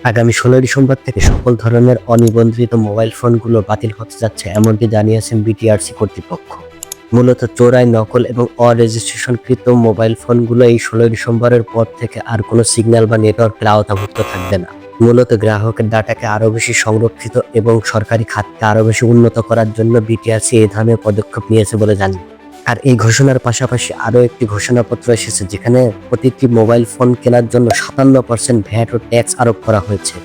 আগামী ১৬ ডিসেম্বর থেকে সকল ধরনের অনিবন্ধিত মোবাইল ফোনগুলো বাতিল হতে যাচ্ছে এমনটি জানিয়েছেন বিটিআরসি কর্তৃপক্ষ। মূলত চোরাই, নকল এবং অরেজিস্ট্রেশনকৃত মোবাইল ফোনগুলো এই ১৬ ডিসেম্বরের পর থেকে আর কোনো সিগন্যাল বা নেটওয়ার্কের আওতাভুক্ত থাকবে না। মূলত গ্রাহকের ডাটাকে আরও বেশি সংরক্ষিত এবং সরকারি খাতকে আরও বেশি উন্নত করার জন্য বিটিআরসি এই ধরনের পদক্ষেপ নিয়েছে বলে জানি। আর এই ঘোষণার পাশাপাশি আরও একটি ঘোষণাপত্র এসেছে, যেখানে প্রতিটি মোবাইল ফোন কেনার জন্য ৫৭% ভ্যাট ও ট্যাক্স আরোপ করা হয়েছে।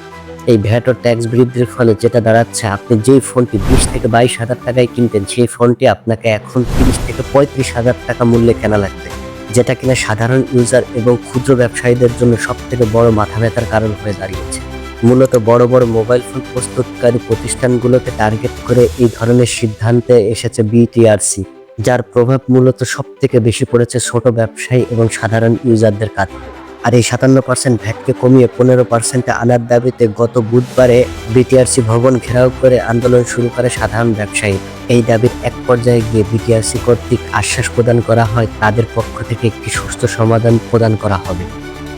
এই ভ্যাট ও ট্যাক্স বৃদ্ধির ফলে যেটা দাঁড়াচ্ছে, আপনি যেই ফোনটি ২০ থেকে ২২ হাজার টাকায় কিনতেন, সেই ফোনটি আপনাকে এখন ৩০ থেকে ৩৫ হাজার টাকা মূল্যে কেনা লাগবে, যেটা কিনা সাধারণ ইউজার এবং ক্ষুদ্র ব্যবসায়ীদের জন্য সবথেকে বড় মাথা ব্যথার কারণ হয়ে দাঁড়িয়েছে। মূলত বড় বড় মোবাইল ফোন প্রস্তুতকারী প্রতিষ্ঠানগুলোকে টার্গেট করে এই ধরনের সিদ্ধান্তে এসেছে বিটিআরসি, যার প্রভাব মূলত সবথেকে বেশি পড়েছে ছোট ব্যবসায়ী এবং সাধারণ ইউজারদের কাছে। আর এই ৫৭% ভ্যাটকে কমিয়ে ১৫%-এ আনার দাবিতে গত বুধবারে বিটিআরসি ভবন ঘেরাও করে আন্দোলন শুরু করে সাধারণ ব্যবসায়ী। এই দাবির এক পর্যায়ে গিয়ে বিটিআরসি কর্তৃক আশ্বাস প্রদান করা হয় তাদের পক্ষ থেকে একটি সুস্থ সমাধান প্রদান করা হবে।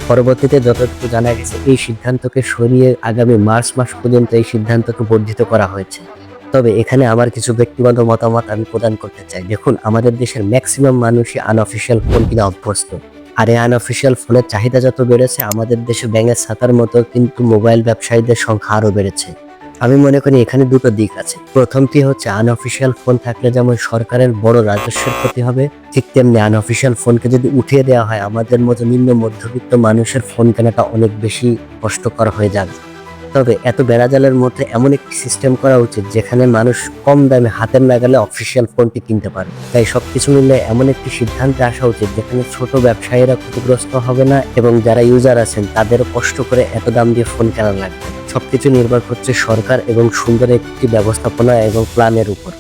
পরবর্তীতে যতটুকু জানা গেছে, এই সিদ্ধান্তকে সরিয়ে আগামী মার্চ মাস পর্যন্ত এই সিদ্ধান্তকে বর্ধিত করা হয়েছে। তবে এখানে আমার কিছু ব্যক্তিগত মতামত আমি প্রদান করতে চাই। দেখুন, আমাদের দেশের ম্যাক্সিমাম মানুষই আনঅফিসিয়াল ফোন কিনে অভ্যস্ত। আর এই আনঅফিসিয়াল ফোনের চাহিদা যত বেড়েছে, আমাদের দেশে ব্যাঙের ছাতার মতো কিন্তু মোবাইল ব্যবসায়ীদের সংখ্যা আরও বেড়েছে। আমি মনে করি এখানে দুটো দিক আছে। প্রথমটি হচ্ছে, আনঅফিসিয়াল ফোন থাকলে যেমন সরকারের বড় রাজস্বের ক্ষতি হবে, ঠিক তেমনি আনঅফিসিয়াল ফোনকে যদি উঠিয়ে দেওয়া হয়, আমাদের মতো নিম্ন মধ্যবিত্ত মানুষের ফোন কেনাটা অনেক বেশি কষ্টকর হয়ে যাবে। তবে এত বেড়াজালের মধ্যে এমন একটি সিস্টেম করা উচিত যেখানে মানুষ কম দামে হাতের নাগালে অফিসিয়াল ফোনটি কিনতে পারে। তাই সবকিছু মিলে এমন একটি সিদ্ধান্তে আসা উচিত যেখানে ছোট ব্যবসায়ীরা ক্ষতিগ্রস্ত হবে না এবং যারা ইউজার আছেন তাদেরও কষ্ট করে এত দাম দিয়ে ফোন কেনা লাগবে। সবকিছু নির্ভর করছে সরকার এবং সুন্দর একটি ব্যবস্থাপনা এবং প্ল্যানের উপর।